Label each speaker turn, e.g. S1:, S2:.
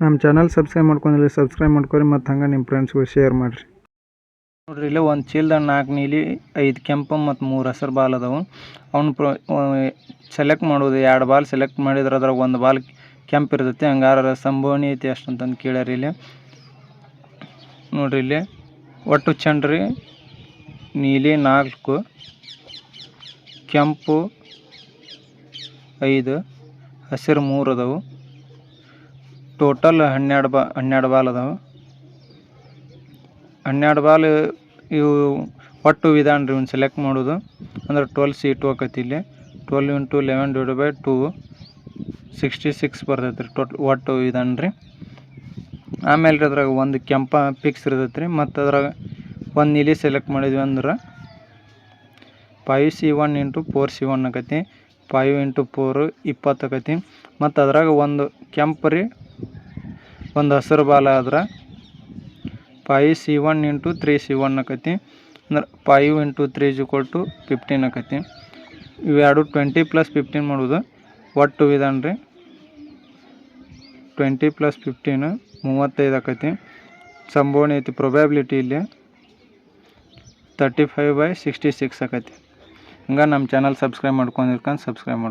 S1: ನಮ್ಮ channel subscribe ಮಾಡ್ಕೊಂಡಿಲ್ಲ subscribe ಮಾಡ್ಕೊರಿ ಮತ್ತು ಹಂಗೆ ನಿಮ್ಮ ಫ್ರೆಂಡ್ಸ್ಗೂ ಶೇರ್ ಮಾಡಿರಿ. ನೋಡ್ರಿ ಇಲ್ಲಿ ಒಂದು ಚೀಲದಾಗ 4 ನೀಲಿ 5 ಕೆಂಪು ಮತ್ತು 3 ಹಸಿರು ಬಾಲ್ ಅದಾವು. ಅವನು ಸೆಲೆಕ್ಟ್ ಮಾಡೋದು 2 ಬಾಲ್ ಸೆಲೆಕ್ಟ್ ಮಾಡಿದ್ರೆ ಅದ್ರಾಗ ಒಂದು ಬಾಲ್ ಕೆಂಪು ಇರ್ತೈತಿ. ಹಂಗಾರ ಸಂಭವನೀಯ ಐತಿ ಅಷ್ಟಂತಂದು ಕೇಳ್ಯಾರ ಇಲ್ಲಿ. ನೋಡ್ರಿ ಇಲ್ಲಿ ಒಟ್ಟು ಚೆಂಡ್ರಿ ನೀಲಿ 4 ಕೆಂಪು 5 ಹಸಿರು 3 ಅದಾವು. ಟೋಟಲ್ 12 ಬಾಲ್ ಅದಾವೆ. 12 ಬಾಲ್ ಇವು ಒಟ್ಟು ವಿಧಾನ ರೀ ಇವ್ನು ಸೆಲೆಕ್ಟ್ ಮಾಡೋದು. ಅಂದ್ರೆ 12 ಸೀಟು ಆಕೈತಿ ಇಲ್ಲಿ. 12 × 11/2 66 ಬರ್ತೈತೆ ರೀ ಒಟ್ಟು ವಿಧಾನ ರೀ. ಆಮೇಲೆ ರೀ ಅದ್ರಾಗ ಒಂದು ಕೆಂಪ ಫಿಕ್ಸ್ ಇರ್ತೈತೆ ರೀ. ಮತ್ತು ಅದ್ರಾಗ ಒಂದು ನೀಲಿ ಸೆಲೆಕ್ಟ್ ಮಾಡಿದ್ವಿ ಅಂದ್ರೆ 5C1 × 4C1 ಆಕೈತಿ. 5 × 4 20 ಆಕೈತಿ. ಮತ್ತು ಅದ್ರಾಗ ಒಂದು ಕೆಂಪು ರೀ ಒಂದು ಹಸಿರು ಬಾಲ್ ಆದ್ರೆ 5C1 × 3C1 ಆಕೈತಿ. ಅಂದ್ರೆ 5 × 3 = 15 ಆಕೈತಿ. ಇವೆರಡು 20 + 15 ಮಾಡೋದು ಒಟ್ಟು ವಿಧಾನ ರೀ. 20 + 15 35 ಆಕೈತಿ. ಸಂಭವನೀಯ ಐತಿ ಪ್ರೊಬ್ಯಾಬಿಲಿಟಿ ಇಲ್ಲಿ 35/66 ಆಕೈತಿ. ಹಂಗೆ ನಮ್ಮ ಚಾನಲ್ ಸಬ್ಸ್ಕ್ರೈಬ್ ಮಾಡ್ಕೊಂಡಿರ್ಕೊಂಡು ಸಬ್ಸ್ಕ್ರೈಬ್ ಮಾಡಿ.